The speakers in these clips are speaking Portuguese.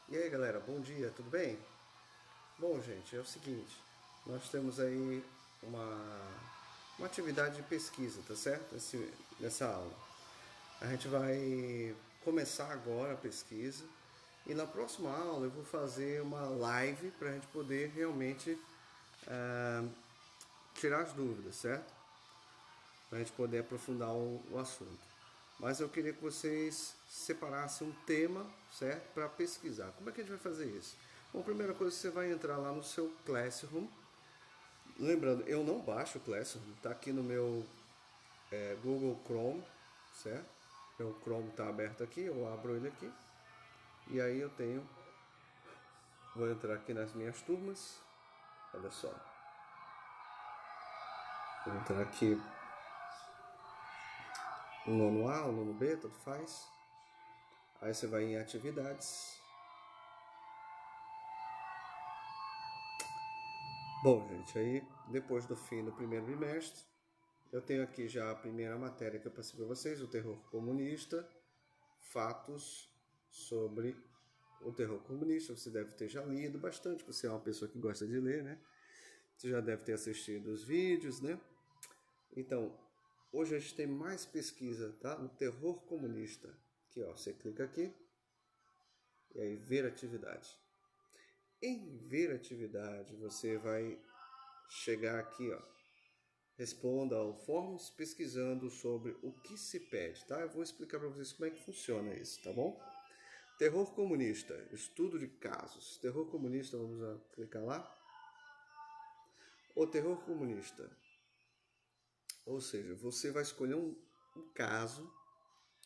E aí galera, bom dia, tudo bem? Bom gente, é o seguinte, nós temos aí uma atividade de pesquisa, tá certo? Nessa aula. A gente vai começar agora a pesquisa e na próxima aula eu vou fazer uma live para a gente poder realmente ah, tirar as dúvidas, certo? Para a gente poder aprofundar o assunto. Mas eu queria que vocês separassem um tema, certo? Para pesquisar. Como é que a gente vai fazer isso? Bom, primeira coisa, você vai entrar lá no seu Classroom. Lembrando, eu não baixo o Classroom, está aqui no meu Google Chrome, certo? Meu Chrome está aberto aqui, eu abro ele aqui. E aí eu tenho, vou entrar aqui nas minhas turmas. Olha só, vou entrar aqui no nono A, o nono B, tanto faz. Aí você vai em atividades. Bom, gente, aí depois do fim do primeiro bimestre, eu tenho aqui já a primeira matéria que eu passei para vocês, o terror comunista, fatos sobre o terror comunista. Você deve ter já lido bastante, você é uma pessoa que gosta de ler, né? Você já deve ter assistido os vídeos, né? Então, hoje a gente tem mais pesquisa, tá? No terror comunista. Aqui, ó, você clica aqui e aí ver atividade. Em ver atividade, você vai chegar aqui, ó. Responda ao Forms pesquisando sobre o que se pede, tá? Eu vou explicar para vocês como é que funciona isso, tá bom? Terror comunista, estudo de casos. Terror comunista, vamos clicar lá. O terror comunista, ou seja, você vai escolher um caso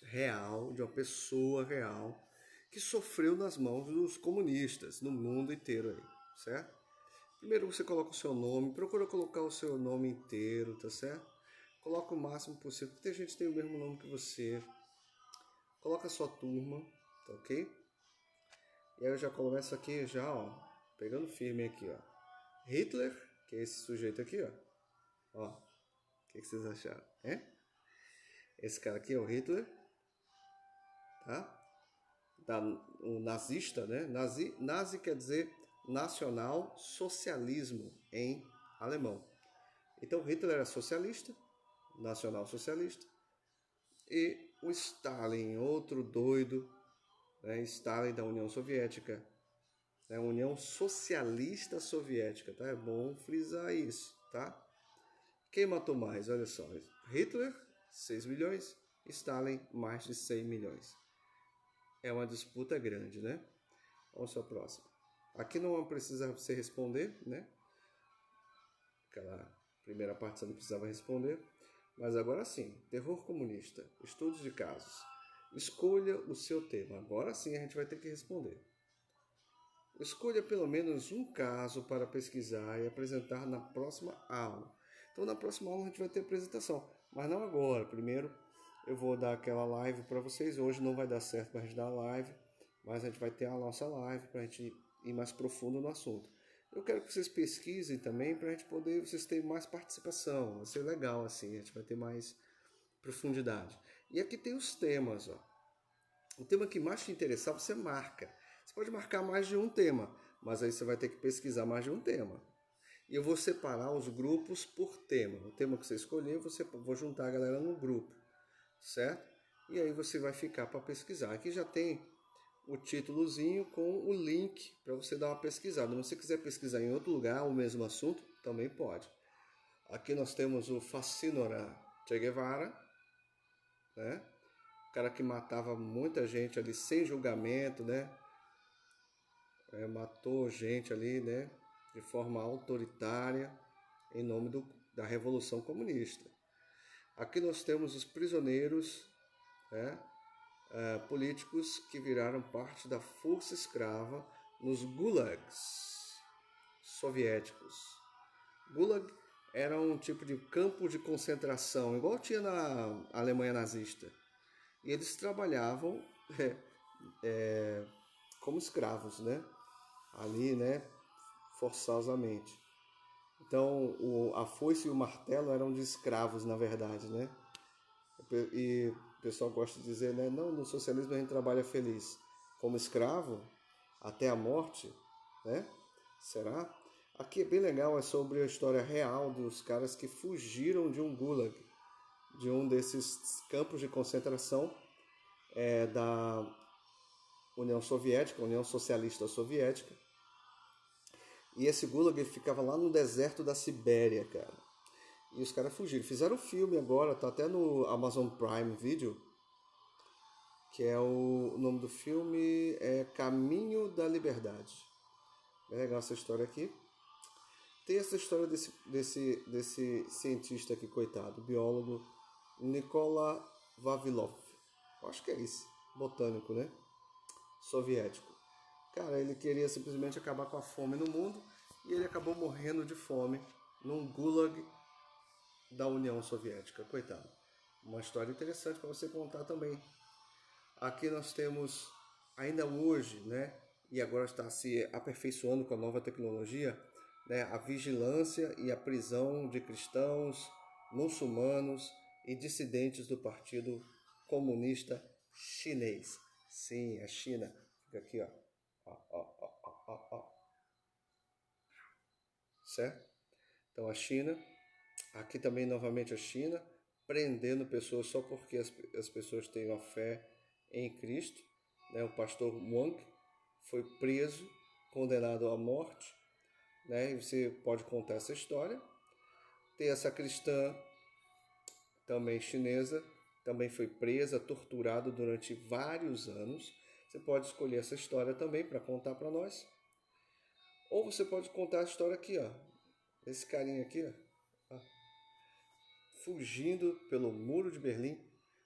real, de uma pessoa real, que sofreu nas mãos dos comunistas no mundo inteiro aí, certo? Primeiro você coloca o seu nome, procura colocar o seu nome inteiro, tá certo? Coloca o máximo possível, porque tem gente que tem o mesmo nome que você. Coloca a sua turma, tá ok? E aí eu já começo aqui, já, ó, pegando firme aqui, ó. Hitler, que é esse sujeito aqui, ó. Ó, o que vocês acharam? É? Esse cara aqui é o Hitler, tá? O nazista, né? Nazi quer dizer nacional socialismo em alemão. Então Hitler era socialista, nacional socialista, e o Stalin, outro doido, né? Stalin da União Soviética, né? União Socialista Soviética, tá? É bom frisar isso, tá? Quem matou mais? Olha só, Hitler, 6 milhões, Stalin, mais de 100 milhões. É uma disputa grande, né? Vamos para a próxima. Aqui não precisa você responder, né? Aquela primeira parte você não precisava responder. Mas agora sim, terror comunista, estudos de casos. Escolha o seu tema. Agora sim a gente vai ter que responder. Escolha pelo menos um caso para pesquisar e apresentar na próxima aula. Então na próxima aula a gente vai ter apresentação, mas não agora. Primeiro eu vou dar aquela live para vocês. Hoje não vai dar certo para a gente dar a live, mas a gente vai ter a nossa live para a gente ir mais profundo no assunto. Eu quero que vocês pesquisem também para a gente poder, vocês terem mais participação. Vai ser legal assim, a gente vai ter mais profundidade. E aqui tem os temas, ó. O tema que mais te interessar, você marca. Você pode marcar mais de um tema, mas aí você vai ter que pesquisar mais de um tema. E eu vou separar os grupos por tema. O tema que você escolher, vou juntar a galera no grupo, certo? E aí você vai ficar para pesquisar. Aqui já tem o títulozinho com o link para você dar uma pesquisada. Se você quiser pesquisar em outro lugar o mesmo assunto, também pode. Aqui nós temos o Facínora Che Guevara, né? O cara que matava muita gente ali sem julgamento, né? Matou gente ali, né? De forma autoritária, em nome da Revolução Comunista. Aqui nós temos os prisioneiros, né? Políticos que viraram parte da força escrava nos gulags soviéticos. Gulag era um tipo de campo de concentração, igual tinha na Alemanha nazista. E eles trabalhavam como escravos, né? Ali, né? Forçosamente. Então, a foice e o martelo eram de escravos, na verdade, né? E o pessoal gosta de dizer, né? Não, no socialismo a gente trabalha feliz. Como escravo, até a morte, né? Será? Aqui é bem legal, é sobre a história real dos caras que fugiram de um gulag, de um desses campos de concentração da União Soviética, União Socialista Soviética. E esse gulag ele ficava lá no deserto da Sibéria, cara. E os caras fugiram. Fizeram um filme agora, tá até no Amazon Prime Video, que é o nome do filme é Caminho da Liberdade. É legal essa história aqui. Tem essa história desse cientista aqui, coitado, biólogo Nikola Vavilov. Eu acho que é isso, botânico, né? Soviético. Cara, ele queria simplesmente acabar com a fome no mundo e ele acabou morrendo de fome num gulag da União Soviética, coitado. Uma história interessante para você contar também. Aqui nós temos, ainda hoje, né, e agora está se aperfeiçoando com a nova tecnologia, né, a vigilância e a prisão de cristãos, muçulmanos e dissidentes do Partido Comunista Chinês. Sim, a China. Fica aqui, ó. Ó. Certo? Então a China, aqui também novamente a China, prendendo pessoas só porque as pessoas têm a fé em Cristo. Né? O pastor Wang foi preso, condenado à morte. Né? E você pode contar essa história. Tem essa cristã também chinesa, também foi presa, torturada durante vários anos. Você pode escolher essa história também para contar para nós. Ou você pode contar a história aqui, ó. Esse carinha aqui, ó. Fugindo pelo Muro de Berlim.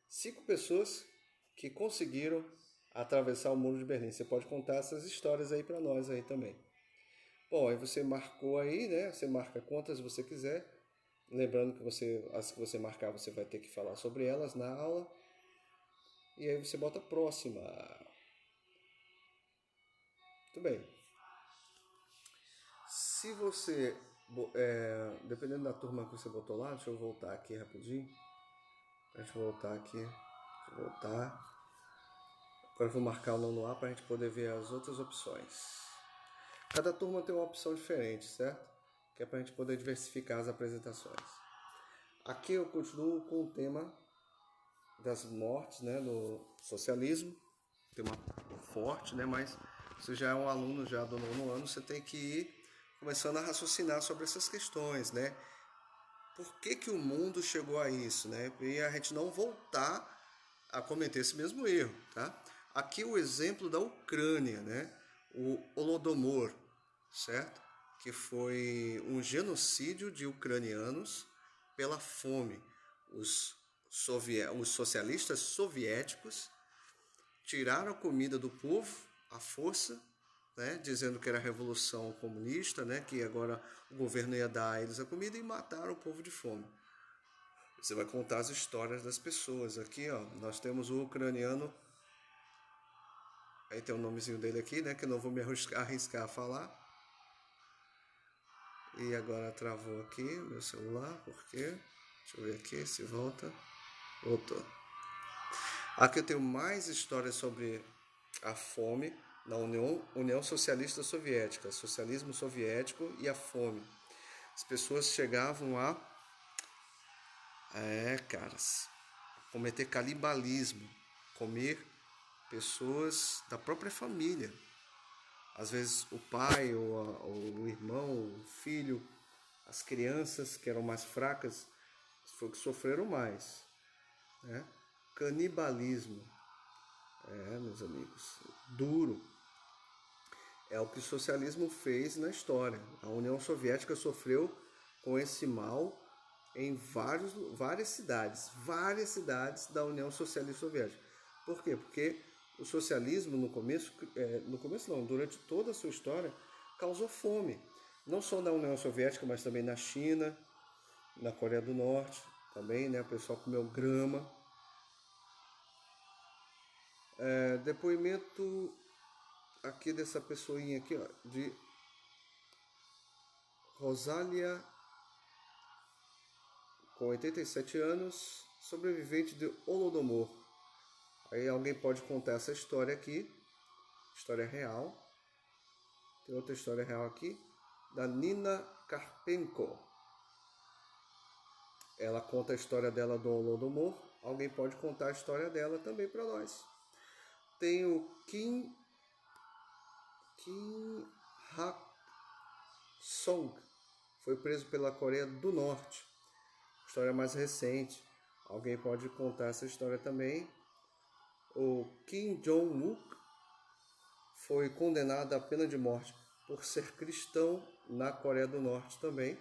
5 pessoas que conseguiram atravessar o Muro de Berlim. Você pode contar essas histórias aí para nós aí também. Bom, aí você marcou aí, né? Você marca quantas você quiser. Lembrando que as que você marcar, você vai ter que falar sobre elas na aula. E aí você bota próxima. Muito bem. Se você, dependendo da turma que você botou lá, deixa eu voltar aqui rapidinho. Deixa eu voltar aqui. Deixa eu voltar. Agora eu vou marcar o nono A para a gente poder ver as outras opções. Cada turma tem uma opção diferente, certo? Que é para a gente poder diversificar as apresentações. Aqui eu continuo com o tema das mortes, né, no socialismo. Tema forte, né, mas você já é um aluno já do nono ano, você tem que ir começando a raciocinar sobre essas questões, né? Por que o mundo chegou a isso, né? E a gente não voltar a cometer esse mesmo erro, tá? Aqui o exemplo da Ucrânia, né? O Holodomor, certo? Que foi um genocídio de ucranianos pela fome. Os socialistas soviéticos tiraram a comida do povo à força, né, dizendo que era a revolução comunista, né, que agora o governo ia dar a eles a comida, e mataram o povo de fome. Você vai contar as histórias das pessoas. Aqui, ó, nós temos o ucraniano, aí tem o nomezinho dele aqui, né, que eu não vou me arriscar a falar. E agora travou aqui meu celular, por quê? Deixa eu ver aqui se volta. Voltou. Aqui eu tenho mais histórias sobre a fome na União Socialista Soviética, socialismo soviético e a fome. As pessoas chegavam a, caras, cometer canibalismo, comer pessoas da própria família. Às vezes o pai, ou o irmão, o filho, as crianças que eram mais fracas, foi que sofreram mais. Né? Canibalismo, meus amigos, duro. É o que o socialismo fez na história. A União Soviética sofreu com esse mal em várias cidades da União Socialista Soviética. Por quê? Porque o socialismo no começo não, durante toda a sua história, causou fome. Não só na União Soviética, mas também na China, na Coreia do Norte, também, né? O pessoal comeu grama. Depoimento aqui dessa pessoinha aqui, ó, de Rosália, com 87 anos, sobrevivente de Holodomor. Aí alguém pode contar essa história aqui, história real, Tem outra história real aqui, da Nina Karpenko. Ela conta a história dela do Holodomor. Alguém pode contar a história dela também para nós. Tem o Kim Hak-song. Foi preso pela Coreia do Norte. História mais recente. Alguém pode contar essa história também. O Kim Jong-wook foi condenado à pena de morte por ser cristão na Coreia do Norte também.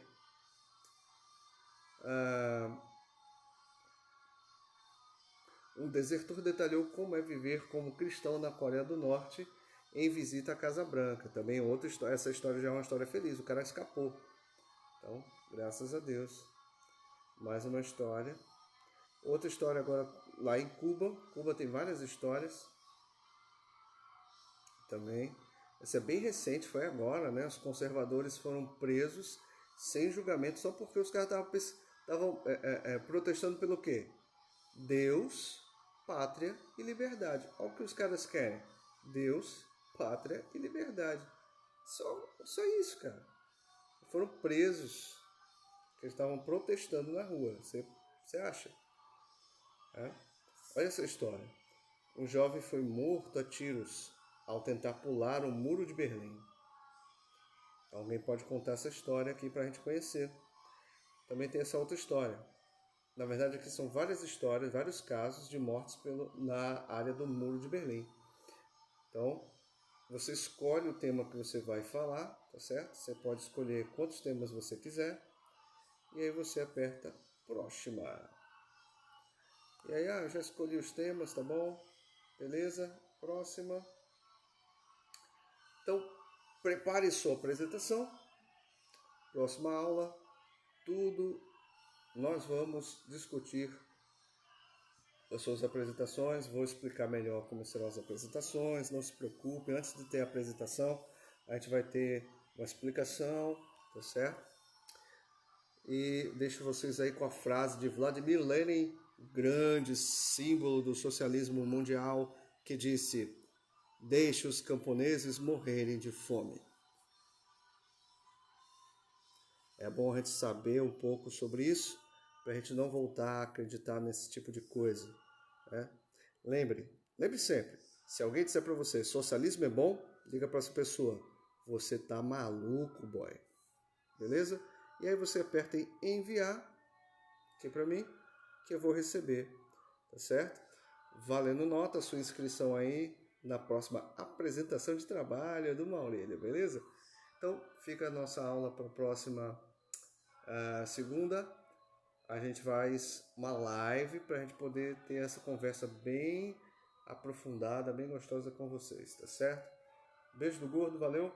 Um desertor detalhou como é viver como cristão na Coreia do Norte em visita à Casa Branca. Também outra história, essa história já é uma história feliz, o cara escapou. Então, graças a Deus. Mais uma história. Outra história agora lá em Cuba. Cuba tem várias histórias também. Essa é bem recente, foi agora, né? Os conservadores foram presos sem julgamento só porque os caras estavam protestando pelo quê? Deus, pátria e liberdade. Olha o que os caras querem. Deus, pátria e liberdade. Só isso, cara. Foram presos. Eles estavam protestando na rua. Você acha? Olha essa história. Um jovem foi morto a tiros ao tentar pular o muro de Berlim. Alguém pode contar essa história aqui para a gente conhecer. Também tem essa outra história. Na verdade, aqui são várias histórias, vários casos de mortes na área do muro de Berlim. Então, você escolhe o tema que você vai falar, tá certo? Você pode escolher quantos temas você quiser. E aí você aperta próxima. E aí, eu já escolhi os temas, tá bom? Beleza? Próxima. Então, prepare sua apresentação. Próxima aula, nós vamos discutir as suas apresentações. Vou explicar melhor como serão as apresentações. Não se preocupe, antes de ter a apresentação, a gente vai ter uma explicação, tá certo? E deixo vocês aí com a frase de Vladimir Lenin, grande símbolo do socialismo mundial, que disse: deixe os camponeses morrerem de fome. É bom a gente saber um pouco sobre isso, para a gente não voltar a acreditar nesse tipo de coisa. Né? Lembre sempre, se alguém disser para você, socialismo é bom, diga para essa pessoa, você tá maluco, boy. Beleza? E aí você aperta em enviar, aqui para mim, que eu vou receber. Tá certo? Valendo nota, sua inscrição aí na próxima apresentação de trabalho do Maurílio, beleza? Então, fica a nossa aula para a próxima segunda. A gente faz uma live para a gente poder ter essa conversa bem aprofundada, bem gostosa com vocês, tá certo? Beijo do gordo, valeu!